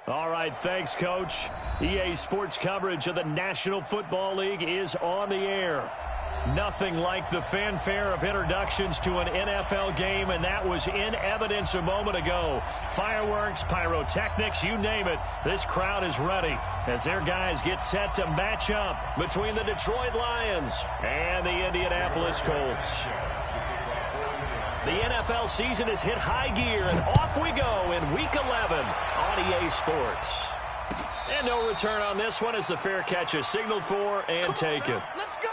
All right, thanks, Coach. EA Sports coverage of the National Football League is on the air. Nothing like the fanfare of introductions to an NFL game, and that was in evidence a moment ago. Fireworks, pyrotechnics, you name it. This crowd is ready as their guys get set to match up between the Detroit Lions and the Indianapolis Colts. The NFL season has hit high gear, and off we go in Week 11 on EA Sports. And no return on this one as the fair catch is signaled for and taken. Let's go.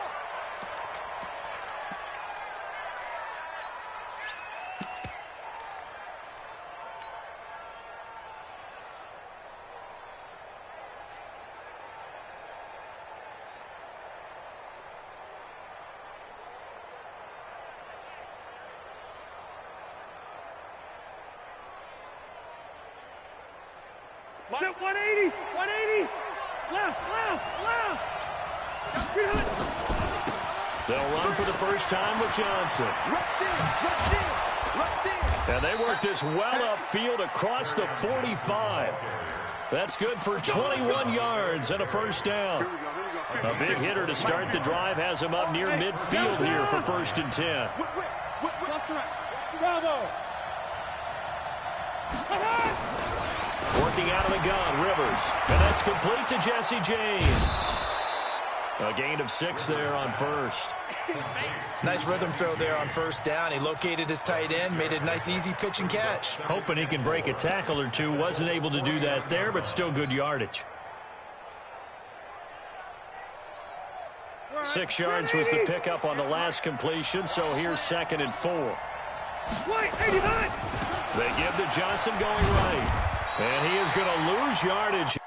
Step 180, 180, left. They'll run for the first time with Johnson. And they work this well upfield across the 45. That's good for 21 yards and a first down. A big hitter to start the drive has him up near midfield here for 1st and 10. Bravo. Working out of the gun, Rivers. And that's complete to Jesse James. A gain of 6 there on first. Nice rhythm throw there on first down. He located his tight end, made it a nice easy pitch and catch. Hoping he can break a tackle or two. Wasn't able to do that there, but still good yardage. 6 yards was the pickup on the last completion, so here's 2nd and 4. They give to Johnson going right. And he is going to lose yardage.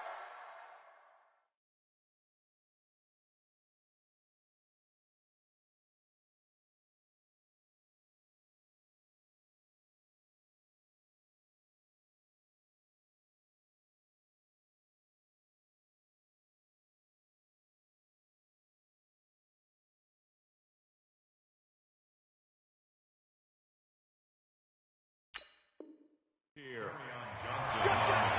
Here. Shut down.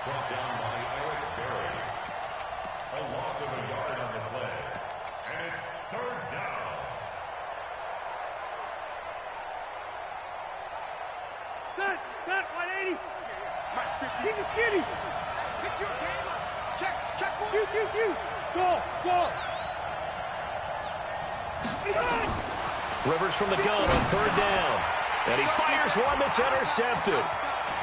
Brought down by Eric Berry. A loss of a yard on the play. And it's 3rd down. Set, 180. Keep it skinny. Pick your game up. Check. Q. Go. Rivers from the gun on 3rd down. And he fires one that's intercepted.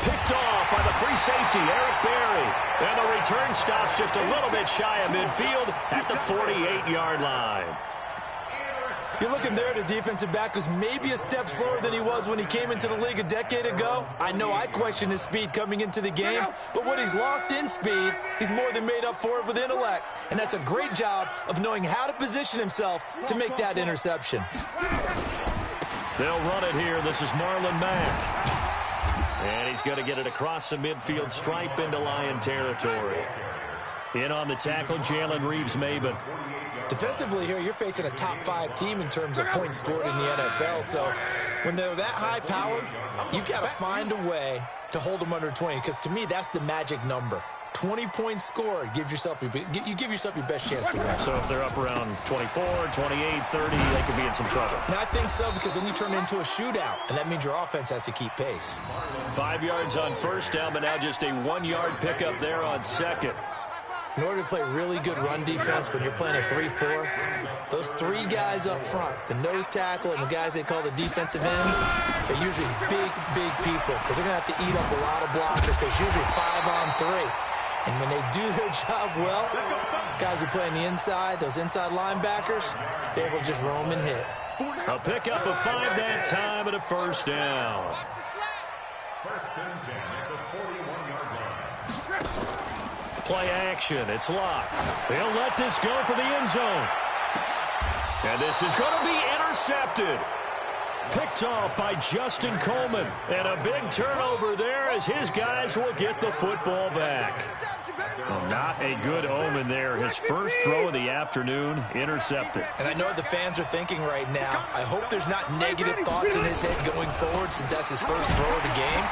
Picked off by the free safety, Eric Berry. And the return stops just a little bit shy of midfield at the 48-yard line. You're looking there at a defensive back who's maybe a step slower than he was when he came into the league a decade ago. I know I questioned his speed coming into the game, but what he's lost in speed, he's more than made up for it with intellect. And that's a great job of knowing how to position himself to make that interception. They'll run it here. This is Marlon Mack. And he's going to get it across the midfield stripe into Lion territory. In on the tackle, Jalen Reeves-Maybin. Defensively here, you're facing a top-5 team in terms of points scored in the NFL. So when they're that high-powered, you've got to find a way to hold them under 20. Because to me, that's the magic number. 20 points scored, you give yourself your best chance to win. So if they're up around 24, 28, 30, they could be in some trouble. And I think so, because then you turn it into a shootout, and that means your offense has to keep pace. 5 yards on first down, but now just a 1-yard pickup there on 2nd. In order to play really good run defense when you're playing a 3-4, those 3 guys up front, the nose tackle and the guys they call the defensive ends, they're usually big people because they're going to have to eat up a lot of blockers because usually 5 on 3. And when they do their job well, guys who play on the inside, those inside linebackers, they're able to just roam and hit. A pickup of 5 that time and a first down. 1st and 10 at the 41-yard line. play action. It's locked. They'll let this go for the end zone. And this is going to be intercepted. Picked off by Justin Coleman. And a big turnover there as his guys will get the football back. Well, not a good omen there. His first throw of the afternoon, intercepted. And I know what the fans are thinking right now. I hope there's not negative thoughts in his head going forward since that's his first throw of the game.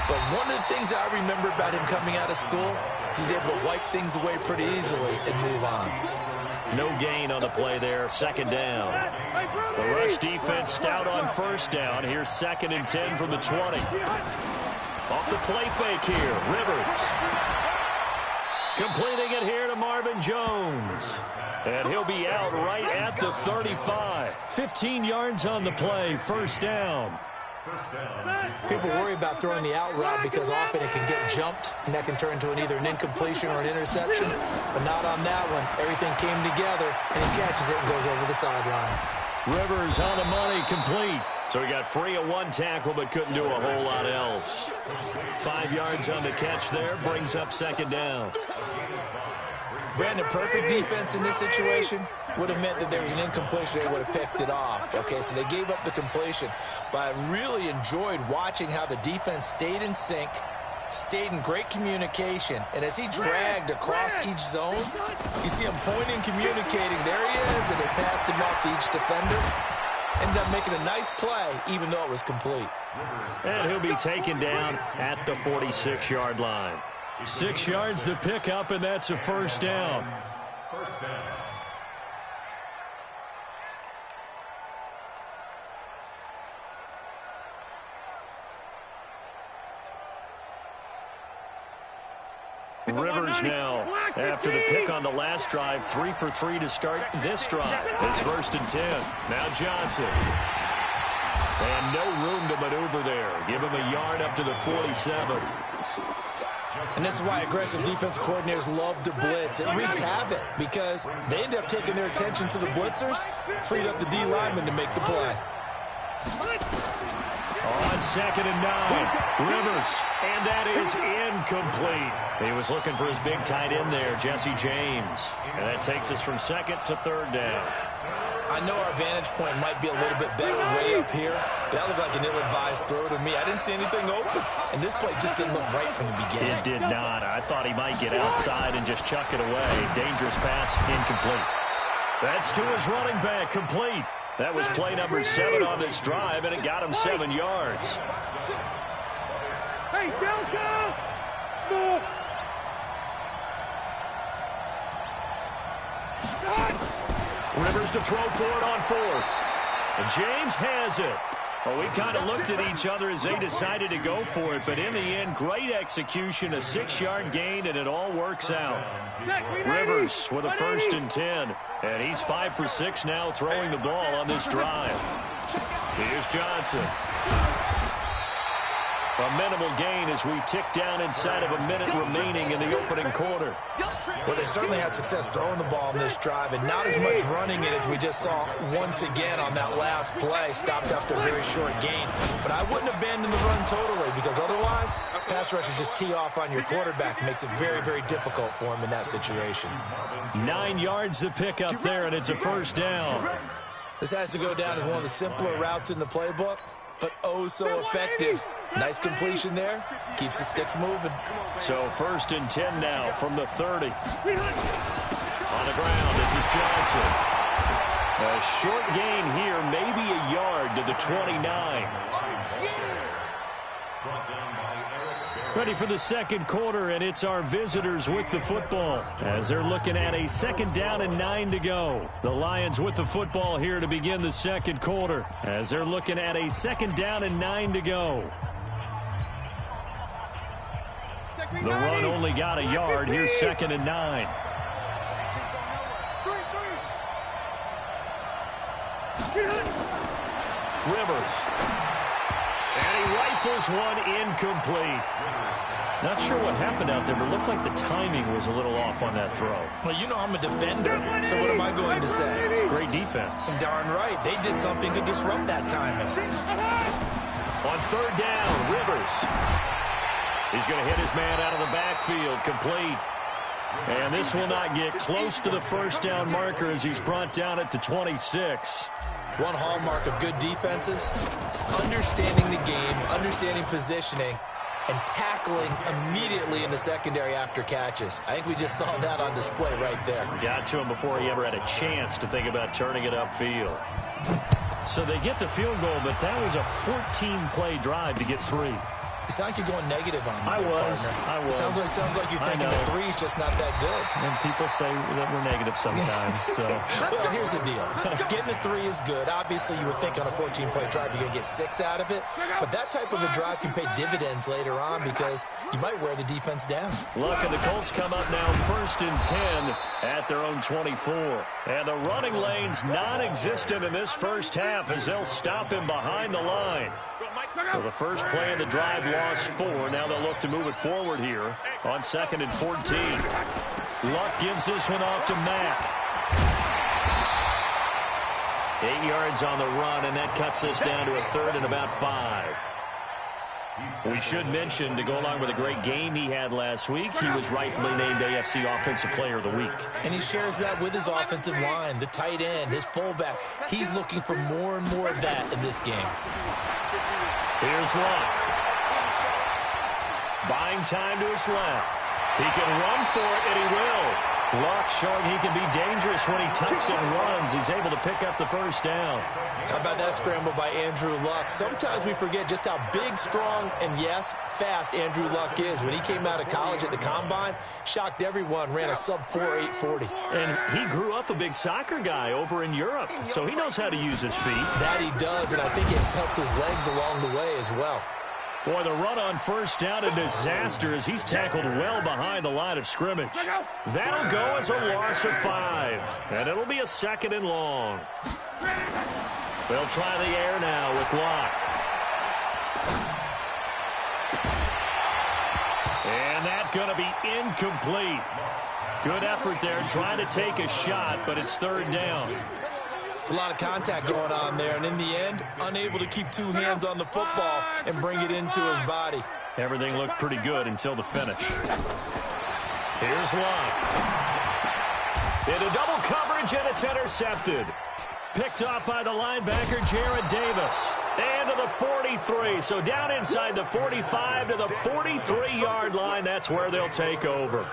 But one of the things I remember about him coming out of school is he's able to wipe things away pretty easily and move on. No gain on the play there. Second down. The rush defense stout on first down. Here's 2nd and 10 from the 20. Off the play fake here. Rivers. Completing it here to Marvin Jones. And he'll be out right at the 35. 15 yards on the play. First down. People worry about throwing the out route because often it can get jumped, and that can turn into either an incompletion or an interception. But not on that one. Everything came together, and he catches it and goes over the sideline. Rivers on the money, complete. So he got free of one tackle but couldn't do a whole lot else. 5 yards on the catch there, brings up 2nd down. Brandon, perfect defense in this situation would have meant that there was an incompletion. They would have picked it off. Okay, so they gave up the completion. But I really enjoyed watching how the defense stayed in sync, stayed in great communication. And as he dragged across each zone, you see him pointing, communicating. There he is, and they passed him off to each defender. Ended up making a nice play, even though it was complete. And he'll be taken down at the 46-yard line. 6 yards the pickup, and that's a first down. First down. Rivers now, after the pick on the last drive, 3 for 3 to start this drive. It's 1st and 10. Now Johnson. And no room to maneuver there. Give him a yard up to the 47. And this is why aggressive defensive coordinators love to blitz. It wreaks havoc because they end up taking their attention to the blitzers, freed up the D lineman to make the play. On 2nd and 9, Rivers, and that is incomplete. He was looking for his big tight end there, Jesse James. And that takes us from 2nd to 3rd down. I know our vantage point might be a little bit better way up here, but that looked like an ill-advised throw to me. I didn't see anything open, and this play just didn't look right from the beginning. It did not. I thought he might get outside and just chuck it away. Dangerous pass, incomplete. That's to his running back, complete. That was play number 7 on this drive, and it got him 7 yards. Hey, Delta! Stop! Rivers to throw for it on 4th. And James has it. Well, we kind of looked at each other as they decided to go for it, but in the end, great execution, a 6-yard gain, and it all works out. Rivers with a 1st and 10, and he's 5 for 6 now throwing the ball on this drive. Here's Johnson. A minimal gain as we tick down inside of a minute remaining in the opening quarter. Well, they certainly had success throwing the ball on this drive, and not as much running it as we just saw once again on that last play, stopped after a very short gain. But I wouldn't abandon the run totally, because otherwise, pass rushers just tee off on your quarterback. It makes it very, very difficult for him in that situation. 9 yards to pick up there, and it's a 1st down. This has to go down as one of the simpler routes in the playbook, but oh so effective. Nice completion there. Keeps the sticks moving. So 1st and 10 now from the 30. On the ground, this is Johnson. A short gain here, maybe a yard to the 29. Ready for the second quarter, and it's our visitors with the football as they're looking at a 2nd down and 9 to go. The Lions with the football here to begin the second quarter as they're looking at a 2nd down and 9 to go. The run only got a yard. Here's 2nd and 9. Rivers. And he rifles one incomplete. Not sure what happened out there, but it looked like the timing was a little off on that throw. Well, you know I'm a defender, so what am I going to say? Great defense. Darn right. They did something to disrupt that timing. On 3rd down, Rivers. He's going to hit his man out of the backfield, complete. And this will not get close to the first down marker as he's brought down at the 26. One hallmark of good defenses is understanding the game, understanding positioning, and tackling immediately in the secondary after catches. I think we just saw that on display right there. Got to him before he ever had a chance to think about turning it upfield. So they get the field goal, but that was a 14-play drive to get 3. You sound like you're going negative on me. I was. Sounds like you're thinking the 3's just not that good. And people say that we're negative sometimes. So. Well, here's the deal. Getting the 3 is good. Obviously, you would think on a 14-play drive you're going to get 6 out of it. But that type of a drive can pay dividends later on because you might wear the defense down. Look, and the Colts come up now 1st and 10 at their own 24. And the running lane's non-existent in this first half as they'll stop him behind the line. So the first play of the drive lost 4. Now they'll look to move it forward here on 2nd and 14. Luck gives this one off to Mack. 8 yards on the run, and that cuts this down to a 3rd and about 5. We should mention, to go along with a great game he had last week, he was rightfully named AFC Offensive Player of the Week. And he shares that with his offensive line, the tight end, his fullback. He's looking for more and more of that in this game. Here's Luck. Buying time to his left. He can run for it, and he will. Luck showing he can be dangerous when he tucks and runs. He's able to pick up the first down. How about that scramble by Andrew Luck? Sometimes we forget just how big, strong, and, yes, fast Andrew Luck is. When he came out of college at the Combine, shocked everyone, ran a sub-4 840. And he grew up a big soccer guy over in Europe, so he knows how to use his feet. That he does, and I think it's helped his legs along the way as well. Boy, the run on first down, a disaster as he's tackled well behind the line of scrimmage. That'll go as a loss of 5, and it'll be a 2nd and long. They'll try the air now with Luck. And that's going to be incomplete. Good effort there, trying to take a shot, but it's 3rd down. It's a lot of contact going on there, and in the end, unable to keep 2 hands on the football and bring it into his body. Everything looked pretty good until the finish. Here's Luck. Into double coverage, and it's intercepted. Picked off by the linebacker, Jared Davis. And to the 43. So down inside the 45 to the 43-yard line. That's where they'll take over.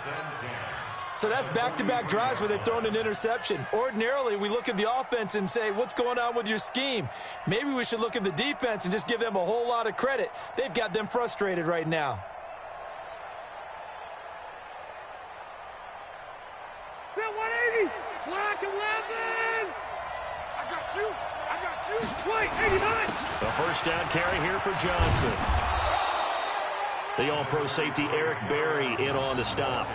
So that's back-to-back drives where they've thrown an interception. Ordinarily, we look at the offense and say, what's going on with your scheme? Maybe we should look at the defense and just give them a whole lot of credit. They've got them frustrated right now. Set 180. Block 11. I got you. Wait, 89. The first down carry here for Johnson. The all-pro safety Eric Berry in on the stop.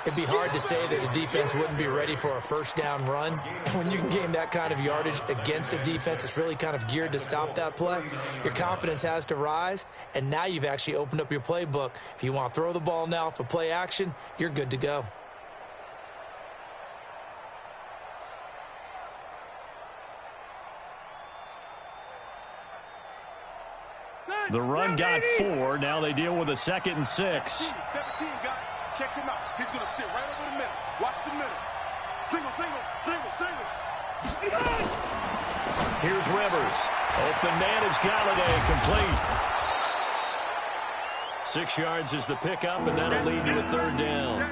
It'd be hard to say that a defense wouldn't be ready for a first down run. When you can gain that kind of yardage against a defense that's really kind of geared to stop that play, your confidence has to rise, and now you've actually opened up your playbook. If you want to throw the ball now for play action, you're good to go. The run got 4. Now they deal with a 2nd and 6. 17 got it. Check him out. He's going to sit right over the middle. Watch the middle. Single. Here's Rivers. Open man is Galladay, complete. 6 yards is the pickup, and that'll lead to a 3rd down.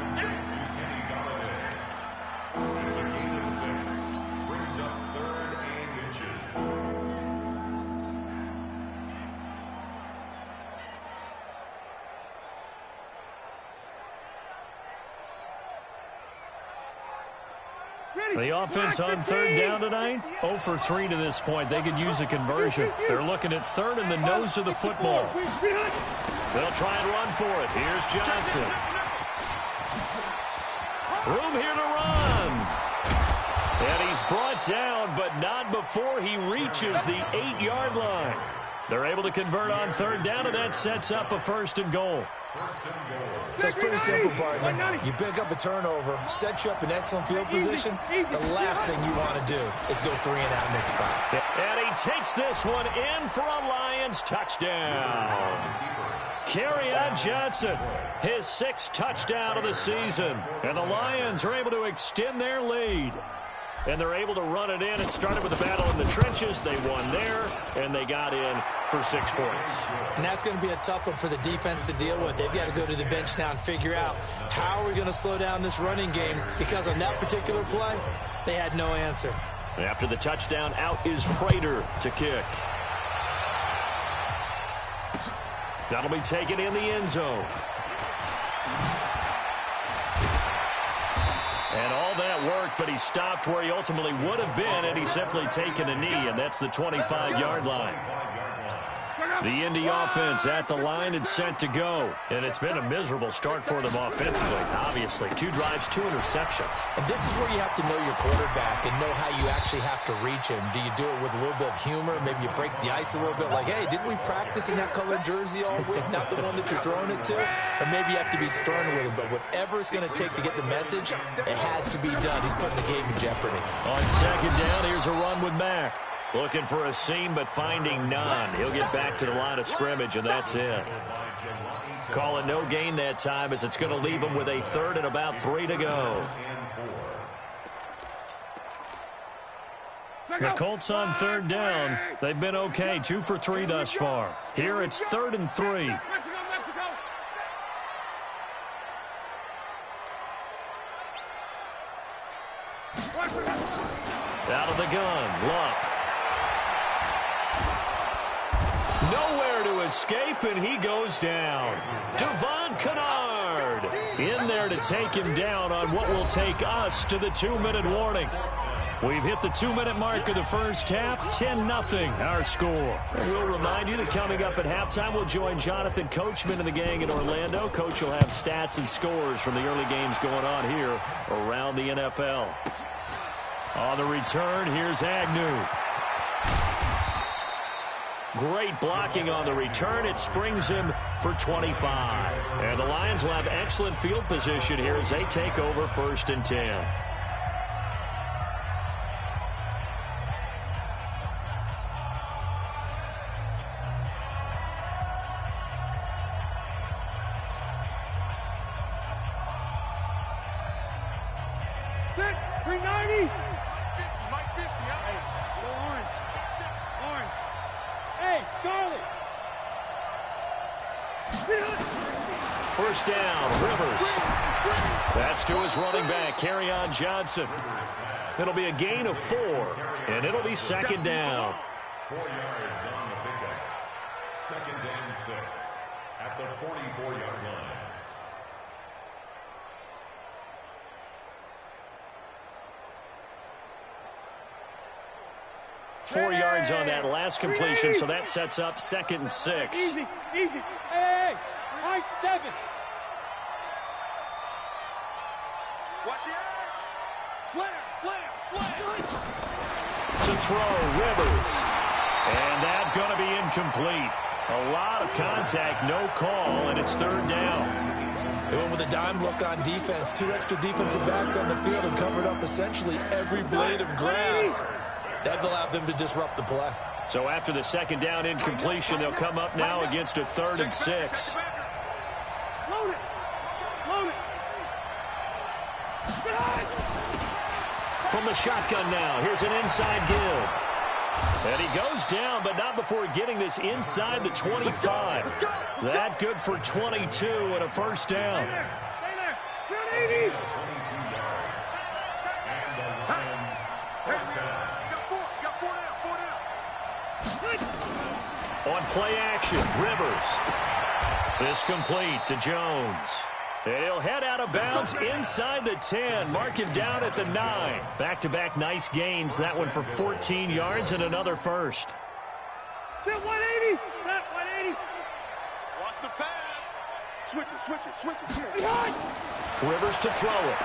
The offense on 3rd down tonight, 0 for 3 to this point. They could use a conversion. They're looking at 3rd in the nose of the football. They'll try and run for it. Here's Johnson. Room here to run. And he's brought down, but not before he reaches the 8-yard line. They're able to convert on 3rd down, and that sets up a 1st and goal. So it's pretty simple, partner. You pick up a turnover, set you up in excellent field position. The last thing you want to do is go 3 and out in this spot. And he takes this one in for a Lions touchdown. Kerryon Johnson, his 6th touchdown of the season. And the Lions are able to extend their lead. And they're able to run it in. It started with a battle in the trenches. They won there, and they got in for 6 points. And that's going to be a tough one for the defense to deal with. They've got to go to the bench now and figure out how are we going to slow down this running game, because on that particular play, they had no answer. After the touchdown, out is Prater to kick. That'll be taken in the end zone. And all that worked, but he stopped where he ultimately would have been, and he's simply taken a knee, and that's the 25-yard line. The Indy offense at the line and set to go. And it's been a miserable start for them offensively, obviously. 2 drives, 2 interceptions. And this is where you have to know your quarterback and know how you actually have to reach him. Do you do it with a little bit of humor? Maybe you break the ice a little bit, like, hey, didn't we practice in that colored jersey all week? Not the one that you're throwing it to? Or maybe you have to be stern with him. But whatever it's going to take to get the message, it has to be done. He's putting the game in jeopardy. On 2nd down, here's a run with Mack. Looking for a seam, but finding none. He'll get back to the line of scrimmage, and that's it. Call it no gain that time, as it's going to leave him with a 3rd and about 3 to go. The Colts on 3rd down. They've been okay, 2 for 3 thus far. Here it's 3rd and 3. Out of the gun, Luck. Nowhere to escape, and he goes down. Devon Kennard in there to take him down on what will take us to the 2-minute warning. We've hit the 2-minute mark of the first half, 10-0 our score. And we'll remind you that coming up at halftime, we'll join Jonathan Coachman and the gang in Orlando. Coach will have stats and scores from the early games going on here around the NFL. On the return, here's Agnew. Great blocking on the return. It springs him for 25. And the Lions will have excellent field position here as they take over 1st and 10. First down, Rivers. That's to his running back, Kerryon Johnson. It'll be a gain of 4, and it'll be 2nd down. 4 yards on the pickup. 2nd and 6 at the 44-yard line. Four yards on that last completion, so that sets up 2nd and 6. Easy, easy. Hey, nice 7. Watch the eye. Slam. To throw, Rivers. And that's going to be incomplete. A lot of contact, no call, and it's 3rd down. They went with a dime look on defense. 2 extra defensive backs on the field and covered up essentially every blade of grass. That allowed them to disrupt the play. So after the 2nd down incompletion, they'll come up now against a 3rd and 6. Load it. From the shotgun now, here's an inside give. And he goes down, but not before getting this inside the 25. That good for 22 and a 1st down. Stay there. 80. On play action, Rivers. This complete to Jones. And he'll head out of bounds inside the 10. Mark him down at the 9. Back-to-back nice gains. That one for 14 yards and another 1st. Set 180. Set 180. Watch the pass. Switch it. Here. Behind. Rivers to throw it.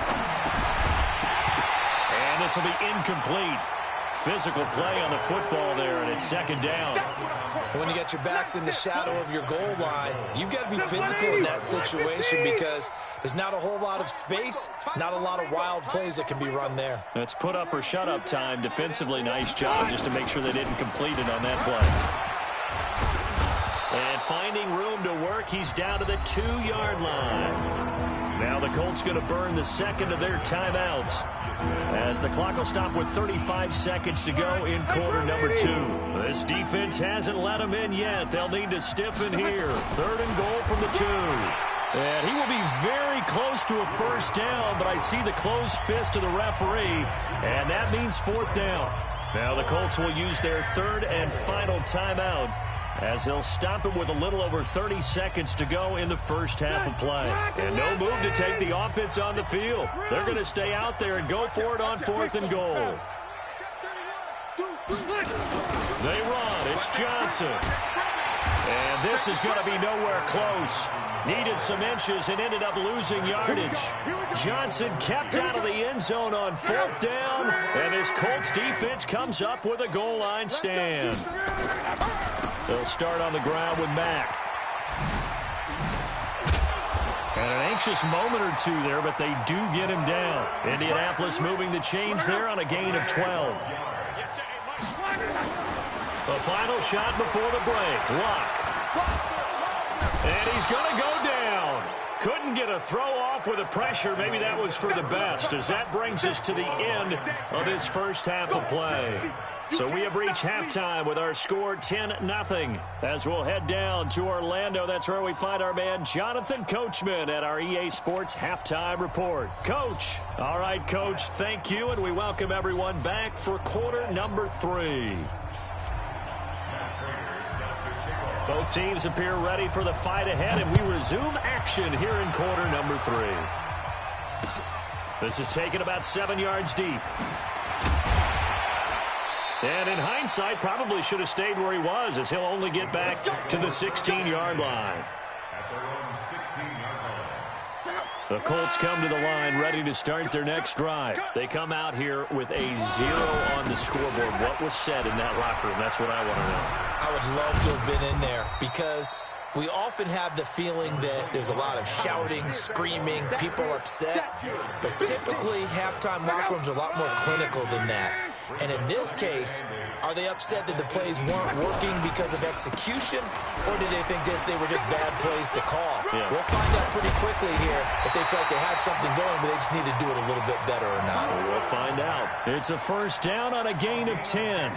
And this will be incomplete. Physical play on the football there, and it's 2nd down. When you got your backs in the shadow of your goal line, you've got to be physical in that situation because there's not a whole lot of space, not a lot of wild plays that can be run there. It's put up or shut up time. Defensively, nice job just to make sure they didn't complete it on that play. And finding room to work, he's down to the 2-yard line. Now the Colts going to burn the second of their timeouts, as the clock will stop with 35 seconds to go in quarter number 2. This defense hasn't let them in yet. They'll need to stiffen here. 3rd and goal from the 2. And he will be very close to a first down, but I see the closed fist of the referee, and that means 4th down. Now the Colts will use their 3rd and final timeout, as they'll stop it with a little over 30 seconds to go in the first half of play. And no move to take the offense on the field. They're going to stay out there and go for it on 4th and goal. They run. It's Johnson. And this is going to be nowhere close. Needed some inches and ended up losing yardage. Johnson kept out of the end zone on 4th down. And this Colts defense comes up with a goal line stand. They'll start on the ground with Mack. And an anxious moment or two there, but they do get him down. Indianapolis moving the chains there on a gain of 12. The final shot before the break. Luck. And he's going to go down. Couldn't get a throw off with the pressure. Maybe that was for the best, as that brings us to the end of this first half of play. So we have reached halftime with our score 10-0. As we'll head down to Orlando, that's where we find our man Jonathan Coachman at our EA Sports Halftime Report. Coach. All right, Coach, thank you, and we welcome everyone back for quarter number 3. Both teams appear ready for the fight ahead, and we resume action here in quarter number 3. This is taken about 7 yards deep. And in hindsight, probably should have stayed where he was, as he'll only get back to the 16-yard line. The Colts come to the line ready to start their next drive. They come out here with a 0 on the scoreboard. What was said in that locker room? That's what I want to know. I would love to have been in there, because we often have the feeling that there's a lot of shouting, screaming, people upset. But typically, halftime locker rooms are a lot more clinical than that. And in this case, are they upset that the plays weren't working because of execution, or did they think they were just bad plays to call? Yeah. We'll find out pretty quickly here if they felt they had something going, but they just need to do it a little bit better or not. We'll find out. It's a first down on a gain of 10.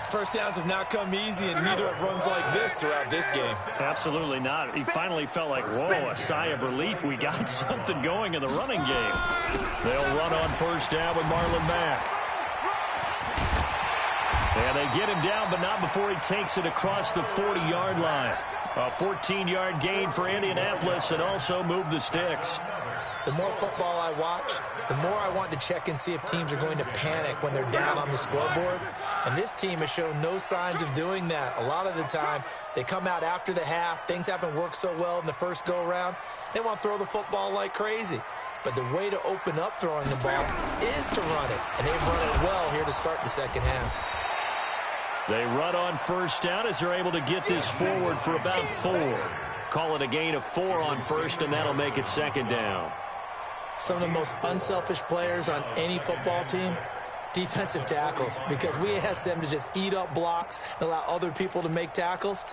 First downs have not come easy, and neither have runs like this throughout this game. Absolutely not. He finally felt like, whoa, a sigh of relief. We got something going in the running game. They'll run on first down with Marlon Mack. And they get him down, but not before he takes it across the 40-yard line. A 14-yard gain for Indianapolis, and also move the sticks. The more football I watch, the more I want to check and see if teams are going to panic when they're down on the scoreboard. And this team has shown no signs of doing that. A lot of the time, they come out after the half. Things haven't worked so well in the first go-around. They want to throw the football like crazy. But the way to open up throwing the ball is to run it. And they've run it well here to start the second half. They run on first down as they're able to get this forward for about 4. Call it a gain of 4 on first, and that'll make it second down. Some of the most unselfish players on any football team, defensive tackles, because we ask them to just eat up blocks and allow other people to make tackles.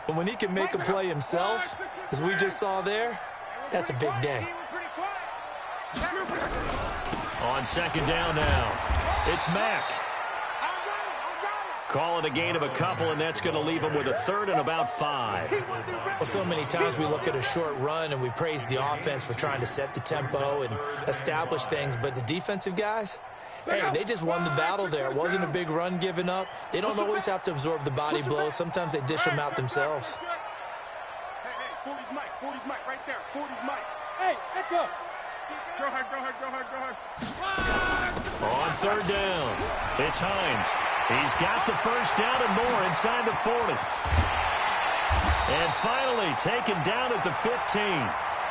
But when he can make a play himself, as we just saw there, that's a big day. On second down now, it's Mack. Call it a gain of a couple, and that's going to leave them with a 3rd and about 5. Well, so many times we look at a short run and we praise the offense for trying to set the tempo and establish things, but the defensive guys, hey, they just won the battle there. It wasn't a big run given up. They don't always have to absorb the body blows. Sometimes they dish them out themselves. Hey, 40's Mike. 40's Mike right there. 40's Mike. Hey, echo. Go hard, go hard, go hard, go hard. On third down, it's Hines. He's got the first down and more inside the 40. And finally taken down at the 15.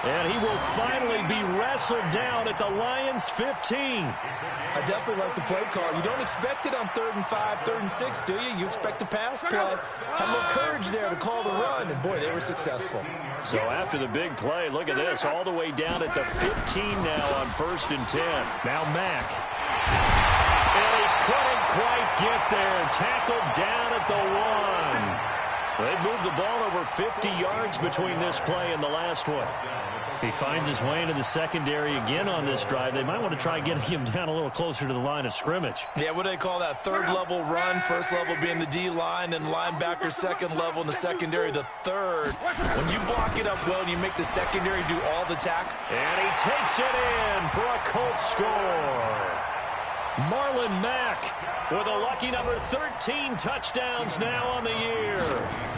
And he will finally be wrestled down at the Lions' 15. I definitely like the play call. You don't expect it on 3rd and 5, 3rd and 6, do you? You expect a pass play. Had a little courage there to call the run, and boy, they were successful. So after the big play, look at this, all the way down at the 15 now on 1st and 10. Now Mack. And he couldn't quite get there. Tackled down at the 1. They've moved the ball over 50 yards between this play and the last one. He finds his way into the secondary again on this drive. They might want to try getting him down a little closer to the line of scrimmage. Yeah, what do they call that? Third level run, first level being the D-line, and linebacker second level in the secondary, the third. When you block it up well and you make the secondary do all the tackle. And he takes it in for a Colts score. Marlon Mack with a lucky number 13 touchdowns now on the year,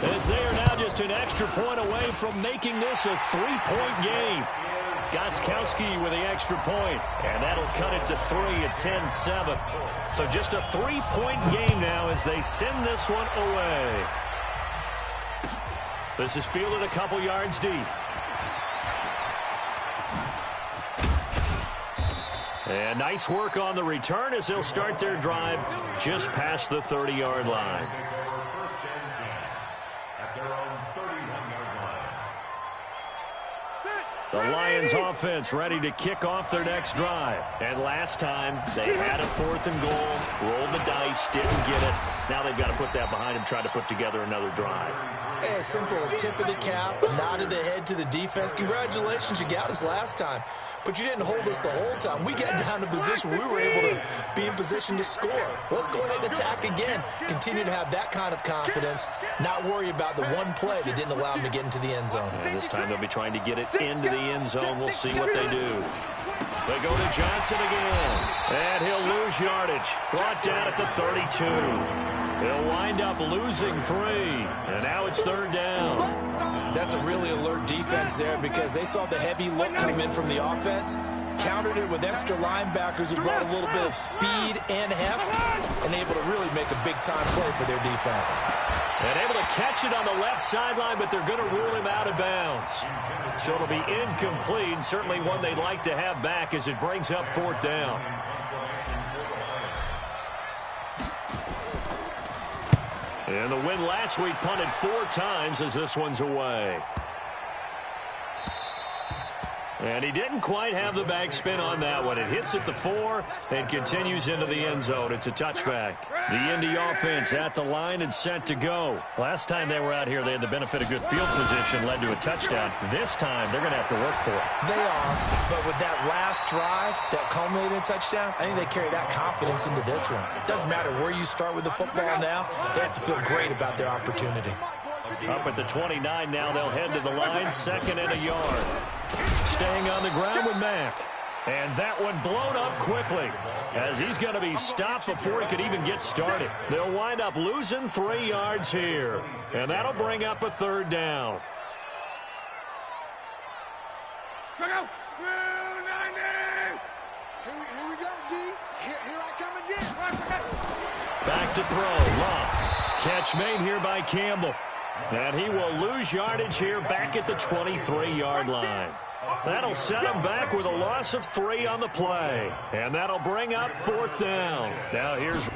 as they are now just an extra point away from making this a 3-point game. Gostkowski with the extra point, and that'll cut it to 3 at 10-7. So just a 3-point game now as they send this one away. This is fielded a couple yards deep. And nice work on the return as they'll start their drive just past the 30-yard line. First and 10 at their own 31-yard line. The Lions offense ready to kick off their next drive. And last time they had a 4th and goal, rolled the dice, didn't get it. Now they've got to put that behind them, try to put together another drive. Hey, a simple tip of the cap, a nod of the head to the defense. Congratulations, you got us last time. But you didn't hold us the whole time. We got down to position where we were able to be in position to score. Let's go ahead and attack again. Continue to have that kind of confidence, not worry about the one play that didn't allow them to get into the end zone. And this time they'll be trying to get it into the end zone. We'll see what they do. They go to Johnson again. And he'll lose yardage. Brought down at the 32. They'll wind up losing 3. And now it's 3rd down. That's a really alert defense there because they saw the heavy look come in from the offense, countered it with extra linebackers who brought a little bit of speed and heft, and able to really make a big-time play for their defense. And able to catch it on the left sideline, but they're going to rule him out of bounds. So it'll be incomplete, certainly one they'd like to have back as it brings up 4th down. And the win last week punted 4 times as this one's away. And he didn't quite have the backspin on that one. It hits at the 4 and continues into the end zone. It's a touchback. The Indy offense at the line and set to go. Last time they were out here, they had the benefit of good field position, led to a touchdown. This time, they're going to have to work for it. They are, but with that last drive that culminated in a touchdown, I think they carry that confidence into this one. It doesn't matter where you start with the football now. They have to feel great about their opportunity. Up at the 29 now, they'll head to the line, 2nd and a yard. Staying on the ground with Mack. And that one blown up quickly as he's going to be stopped before he could even get started. They'll wind up losing 3 yards here. And that'll bring up a 3rd down. Go! Here we go, D. Here I come again. Back to throw. Love. Catch made here by Campbell. And he will lose yardage here back at the 23-yard line. That'll set him back with a loss of 3 on the play. And that'll bring up 4th down. Now here's...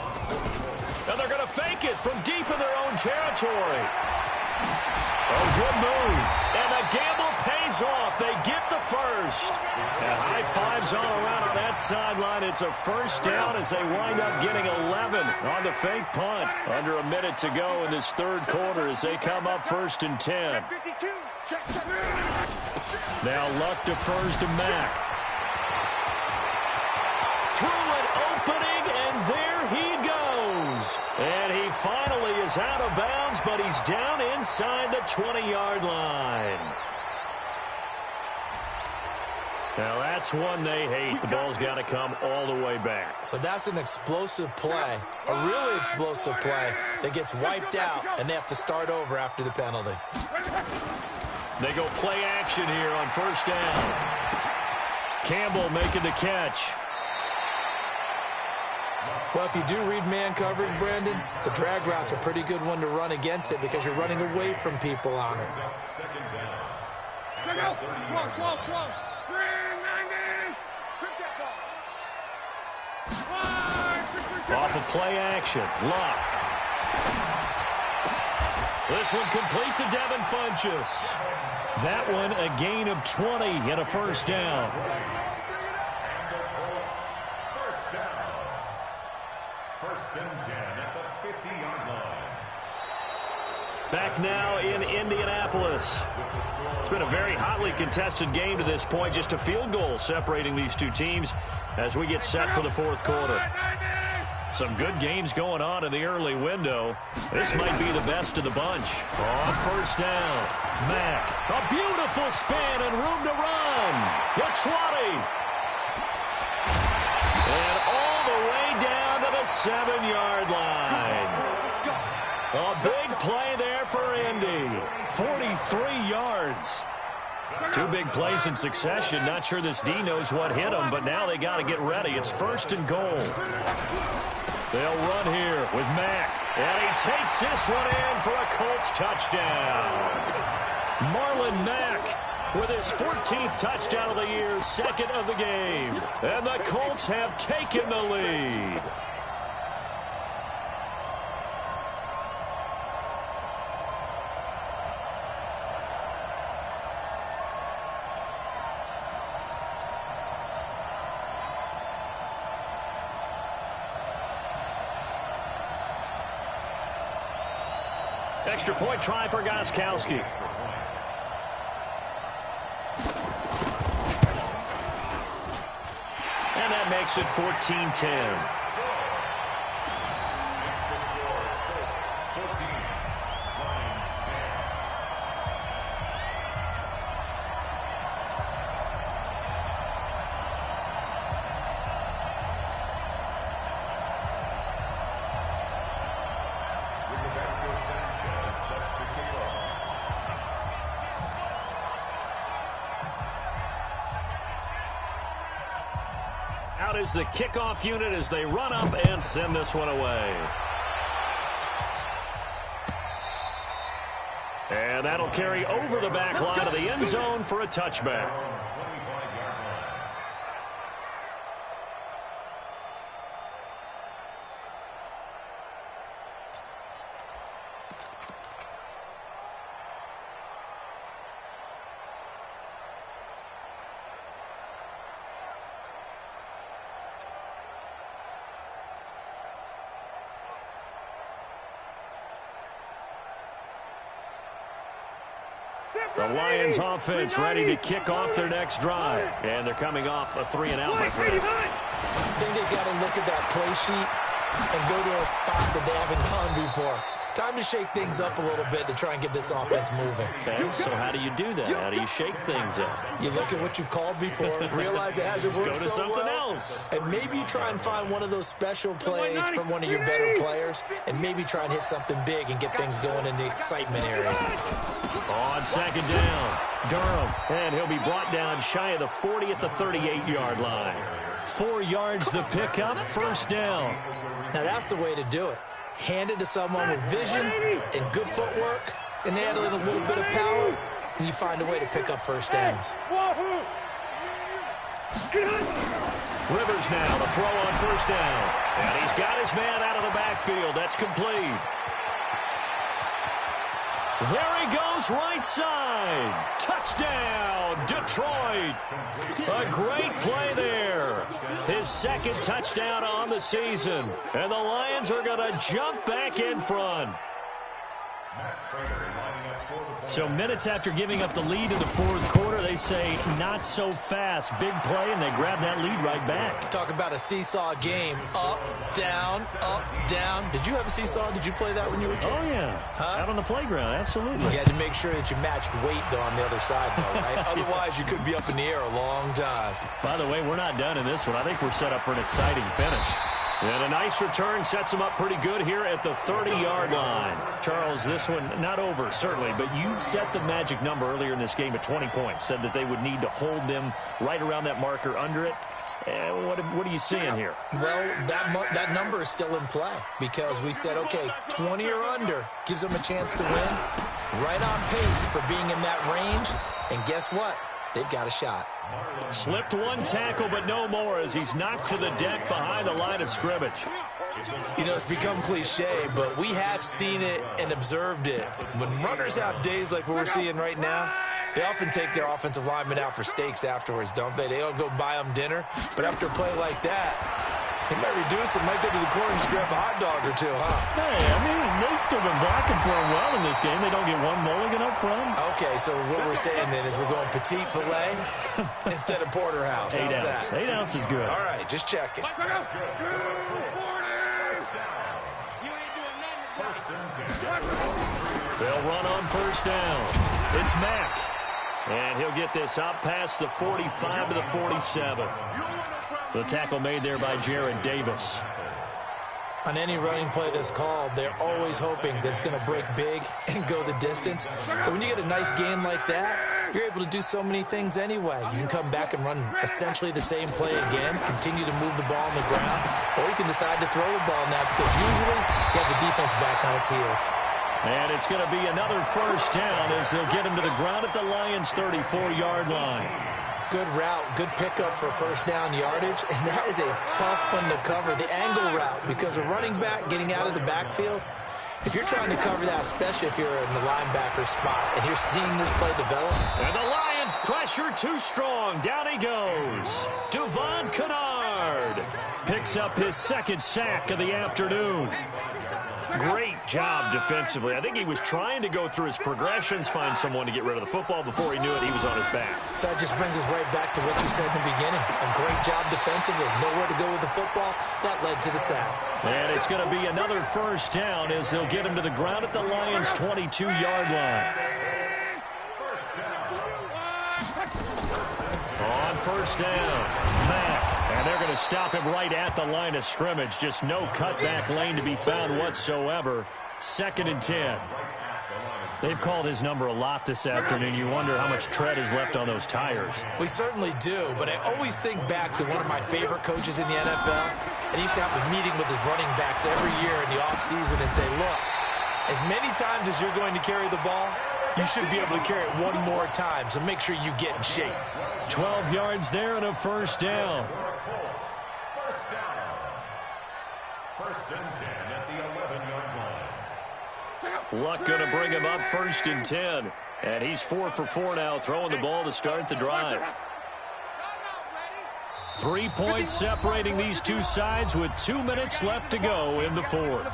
And they're going to fake it from deep in their own territory. Oh, good move. And the gamble pays off. They get the first. And high fives all around on that sideline. It's a 1st down as they wind up getting 11 on the fake punt. Under a minute to go in this 3rd quarter as they come up 1st and 10. Now Luck defers to Mack. Through an opening, and there he goes. And he finally is out of bounds, but he's down inside the 20-yard line. Now that's one they hate. The ball's got to come all the way back. So that's an explosive play, a really explosive play that gets wiped out, and they have to start over after the penalty. They go play action here on 1st down. Campbell making the catch. Well, if you do read man coverage, Brandon, the drag route's a pretty good one to run against it because you're running away from people on it. Off of play action. Luck. This one complete to Devin Funchess. That one a gain of 20 and a 1st down. First down. 1st and 10 at the 50-yard line. Back now in Indianapolis. It's been a very hotly contested game to this point. Just a field goal separating these two teams as we get set for the fourth quarter. Some good games going on in the early window. This might be the best of the bunch. On first down, Mack. A beautiful spin and room to run. The 20. And all the way down to the 7-yard line. A big play there for Indy. 43 yards. Two big plays in succession. Not sure this D knows what hit them, but now they got to get ready. It's first and goal. They'll run here with Mack. And he takes this one in for a Colts touchdown. Marlon Mack with his 14th touchdown of the year, second of the game. And the Colts have taken the lead. Extra point try for Gostkowski. And that makes it 14-10. Out is the kickoff unit as they run up and send this one away. And that'll carry over the back line of the end zone for a touchback. The Lions offense ready to kick off their next drive. And they're coming off a 3-and-out, my friend. I think they've got to look at that play sheet and go to a spot that they haven't gone before. Time to shake things up a little bit to try and get this offense moving. Okay, so how do you do that? How do you shake things up? You look at what you've called before, realize it hasn't worked so well. Go to something else. And maybe try and find one of those special plays from one of your better players, and maybe try and hit something big and get things going in the excitement area. On second down, Durham, and he'll be brought down shy of the 40 at the 38-yard line. 4 yards the pickup, first down. Now that's the way to do it. Hand it to someone with vision and good footwork, and add a little bit of power, and you find a way to pick up first downs. Rivers now, the throw on first down. And he's got his man out of the backfield. That's complete. There he goes, right side. Touchdown, Detroit. A great play there. His second touchdown on the season. And the Lions are going to jump back in front. So minutes after giving up the lead in the fourth quarter, they say not so fast. Big play, and they grab that lead right back. Talk about a seesaw game. Up, down, up, down. Did you have a seesaw? Did you play that when you were a kid? Oh, yeah. Huh? Out on the playground, absolutely. You had to make sure that you matched weight, though, on the other side, though, right? Otherwise, you could be up in the air a long time. By the way, we're not done in this one. I think we're set up for an exciting finish. And a nice return sets them up pretty good here at the 30-yard line. Charles, this one not over, certainly, but you set the magic number earlier in this game at 20 points. Said that they would need to hold them right around that marker under it. What are you seeing here? Well, that number is still in play because we said, okay, 20 or under gives them a chance to win. Right on pace for being in that range. And guess what? They've got a shot. Slipped one tackle, but no more as he's knocked to the deck behind the line of scrimmage. You know, it's become cliche, but we have seen it and observed it. When runners have days like what we're seeing right now, they often take their offensive linemen out for steaks afterwards, don't they? They all go buy them dinner. But after a play like that, they might reduce it, might go to the corner and just grab a hot dog or two, huh? Hey, I mean, no they've still been blocking for him well in this game. They don't get one mulligan up front. Okay, so what we're saying then is we're going petite filet instead of porterhouse. How's 8 ounce. that? 8 ounce is good. All right, just checking. They'll run on first down. It's Mack. And he'll get this up past the 45 to the 47. The tackle made there by Jared Davis. On any running play that's called, they're always hoping that it's going to break big and go the distance. But when you get a nice game like that, you're able to do so many things anyway. You can come back and run essentially the same play again, continue to move the ball on the ground, or you can decide to throw the ball now because usually you have the defense back on its heels. And it's going to be another first down as they'll get him to the ground at the Lions' 34-yard line. Good route, good pickup for first down yardage, and that is a tough one to cover, the angle route, because a running back getting out of the backfield, if you're trying to cover that, especially if you're in the linebacker spot, and you're seeing this play develop. And the Lions pressure too strong. Down he goes. Devon Kennard picks up his second sack of the afternoon. Great job defensively. I think he was trying to go through his progressions, find someone to get rid of the football. Before he knew it, he was on his back. So that just brings us right back to what you said in the beginning. A great job defensively. Nowhere to go with the football. That led to the sack. And it's going to be another first down as they'll get him to the ground at the Lions' 22-yard line. On first down, Mack. And they're going to stop him right at the line of scrimmage. Just no cutback lane to be found whatsoever. 2nd and 10. They've called his number a lot this afternoon. You wonder how much tread is left on those tires. We certainly do, but I always think back to one of my favorite coaches in the NFL. And he used to have a meeting with his running backs every year in the offseason and say, look, as many times as you're going to carry the ball, you should be able to carry it one more time, so make sure you get in shape. 12 yards there and a first down. First and 10 at the 11-yard line. Luck going to bring him up 1st and 10. And he's 4 for 4 now, throwing the ball to start the drive. 3 points separating these two sides with 2 minutes left to go in the fourth.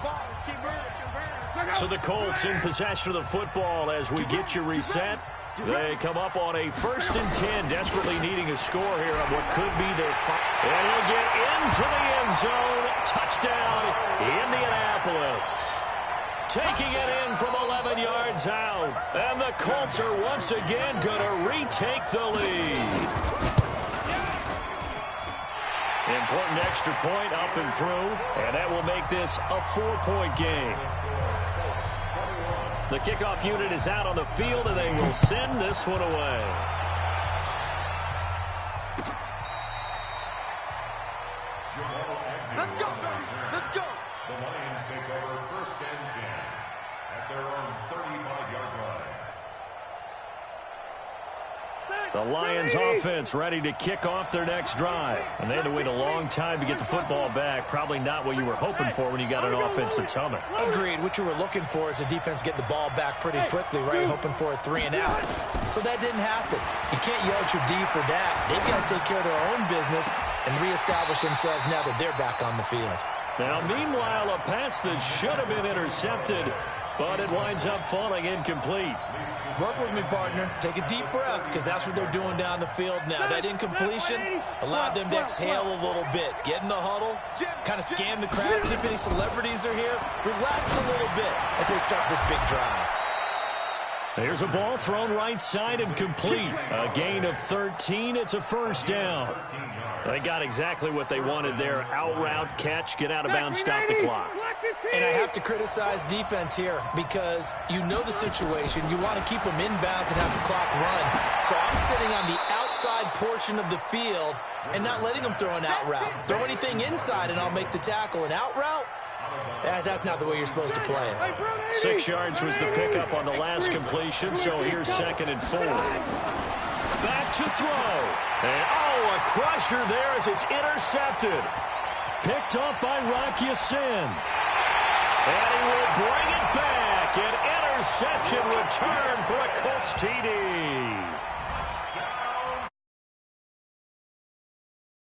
So the Colts in possession of the football as we get you reset. They come up on a 1st and 10, desperately needing a score here on what could be their final. And he'll get into the end zone. Touchdown, Indianapolis. Taking it in from 11 yards out. And the Colts are once again going to retake the lead. Important extra point up and through. And that will make this a 4-point game. The kickoff unit is out on the field, and they will send this one away. Let's go. Let's go. The Lions take over 1st and 10 at their own 35-yard line. The Lions offense ready to kick off their next drive. And they had to wait a long time to get the football back. Probably not what you were hoping for when you got an offense that's humming. Agreed. What you were looking for is the defense getting the ball back pretty quickly, right? Hoping for a 3 and out. So that didn't happen. You can't yell at your D for that. They've got to take care of their own business and reestablish themselves now that they're back on the field. Now, meanwhile, a pass that should have been intercepted, but it winds up falling incomplete. Work with me, partner. Take a deep breath, because that's what they're doing down the field now. That incompletion allowed them to exhale a little bit. Get in the huddle, kind of scan the crowd, see if any celebrities are here. Relax a little bit as they start this big drive. There's a ball thrown right side and complete. A gain of 13. It's a first down. They got exactly what they wanted there. Out route, catch, get out of bounds, stop the clock. And I have to criticize defense here because you know the situation. You want to keep them inbounds and have the clock run. So I'm sitting on the outside portion of the field and not letting them throw an out route. Throw anything inside and I'll make the tackle. An out route? That's not the way you're supposed to play it. 6 yards was the pickup on the last completion, so here's 2nd and 4. Back to throw. And, a crusher there as it's intercepted. Picked up by Rock Ya-Sin. And he will bring it back. An interception return for a Colts TD.